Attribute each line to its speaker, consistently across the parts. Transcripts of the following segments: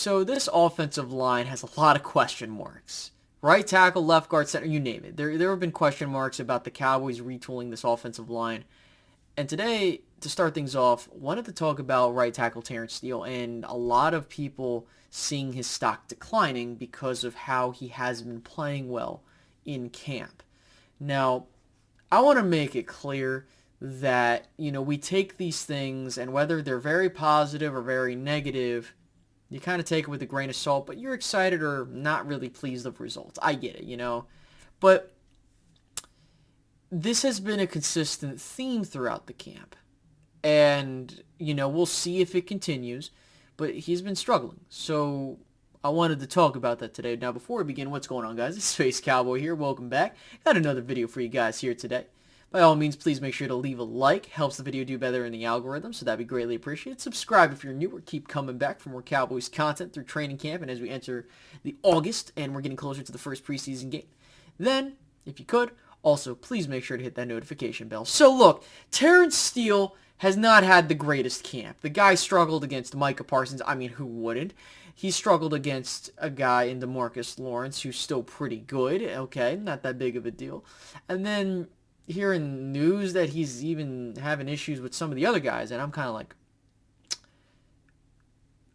Speaker 1: So this offensive line has a lot of question marks. Right tackle, left guard, center, you name it. There have been question marks about the Cowboys retooling this offensive line. And today, to start things off, wanted to talk about right tackle Terence Steele and a lot of people seeing his stock declining because of how he has been playing well in camp. Now, I want to make it clear that, we take these things and whether they're very positive or very negative, you kind of take it with a grain of salt, but you're excited or not really pleased with results. I get it. But this has been a consistent theme throughout the camp. And, we'll see if it continues, but he's been struggling. So I wanted to talk about that today. Now, before we begin, what's going on, guys? It's Space Cowboy here. Welcome back. Got another video for you guys here today. By all means, please make sure to leave a like. Helps the video do better in the algorithm, so that'd be greatly appreciated. Subscribe if you're new, or keep coming back for more Cowboys content through training camp and as we enter the August and we're getting closer to the first preseason game. Then, if you could, also please make sure to hit that notification bell. So look, Terence Steele has not had the greatest camp. The guy struggled against Micah Parsons. I mean, who wouldn't? He struggled against a guy in DeMarcus Lawrence who's still pretty good. Okay, not that big of a deal. And then hearing news that he's even having issues with some of the other guys, and I'm kind of like,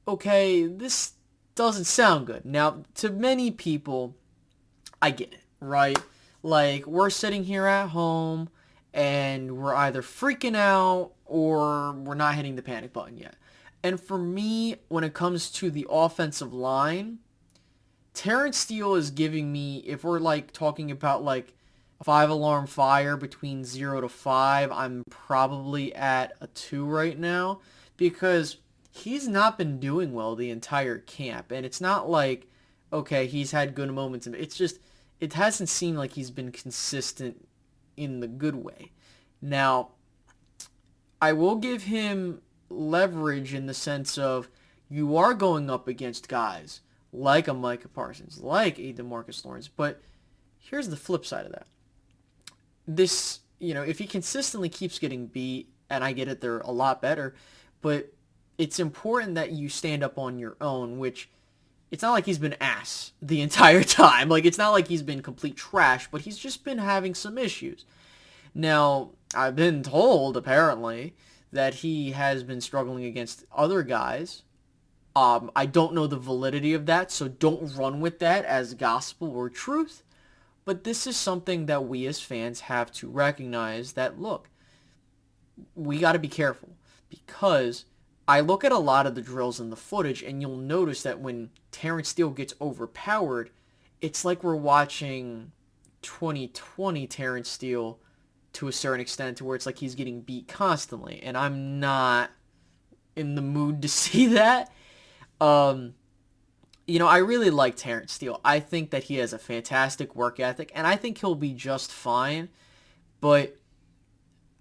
Speaker 1: okay, this doesn't sound good. Now, to many people, I get it, right? Like, we're sitting here at home, and we're either freaking out, or we're not hitting the panic button yet. And for me, when it comes to the offensive line, Terence Steele is giving me, if we're, talking about, 5-alarm fire between 0 to 5, I'm probably at a 2 right now because he's not been doing well the entire camp. And it's not like, okay, he's had good moments. It's just, it hasn't seemed like he's been consistent in the good way. Now, I will give him leverage in the sense of you are going up against guys like a Micah Parsons, like a DeMarcus Lawrence, but here's the flip side of that. This, if he consistently keeps getting beat, and I get it, they're a lot better, but it's important that you stand up on your own, which it's not like he's been ass the entire time. It's not like he's been complete trash, but he's just been having some issues. Now, I've been told, apparently, that he has been struggling against other guys. I don't know the validity of that, so don't run with that as gospel or truth. But this is something that we as fans have to recognize that, look, we got to be careful because I look at a lot of the drills and the footage, and you'll notice that when Terence Steele gets overpowered, it's like we're watching 2020 Terence Steele to a certain extent, to where it's like he's getting beat constantly, and I'm not in the mood to see that. I really like Terence Steele. I think that he has a fantastic work ethic, and I think he'll be just fine. But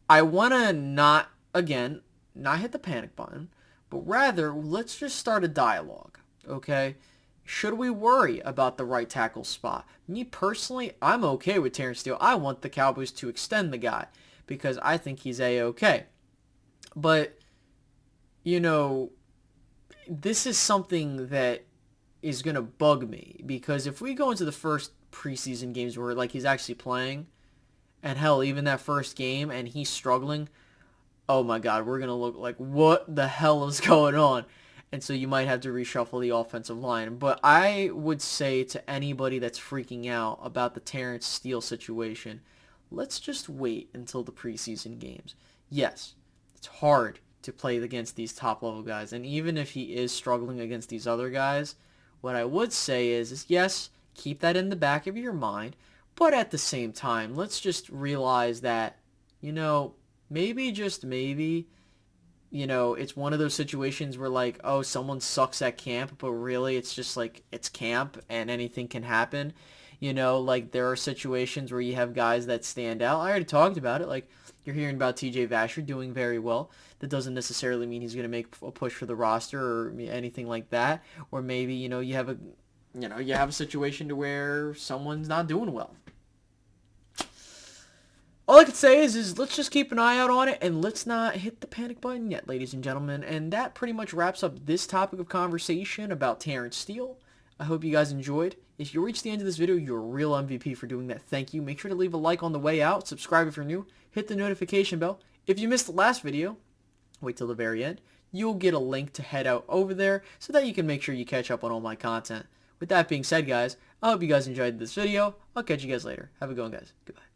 Speaker 1: I want to not hit the panic button, but rather, let's just start a dialogue, okay? Should we worry about the right tackle spot? Me personally, I'm okay with Terence Steele. I want the Cowboys to extend the guy because I think he's A-okay. But, this is something that is going to bug me because if we go into the first preseason games where he's actually playing, and hell, even that first game and he's struggling, oh my god, we're going to look like what the hell is going on? And so you might have to reshuffle the offensive line. But I would say to anybody that's freaking out about the Terence Steele situation, let's just wait until the preseason games. Yes, it's hard to play against these top-level guys. And even if he is struggling against these other guys, what I would say is yes, keep that in the back of your mind. But at the same time, let's just realize that, maybe, just maybe, it's one of those situations where someone sucks at camp, but really it's just it's camp and anything can happen. There are situations where you have guys that stand out. I already talked about it. You're hearing about TJ Vasher doing very well. That doesn't necessarily mean he's going to make a push for the roster or anything like that. Or maybe, you have a situation to where someone's not doing well. All I can say is let's just keep an eye out on it, and let's not hit the panic button yet, ladies and gentlemen. And that pretty much wraps up this topic of conversation about Terence Steele. I hope you guys enjoyed. If you reached the end of this video, you're a real MVP for doing that. Thank you. Make sure to leave a like on the way out. Subscribe if you're new. Hit the notification bell. If you missed the last video, wait till the very end. You'll get a link to head out over there so that you can make sure you catch up on all my content. With that being said, guys, I hope you guys enjoyed this video. I'll catch you guys later. Have a good one, guys. Goodbye.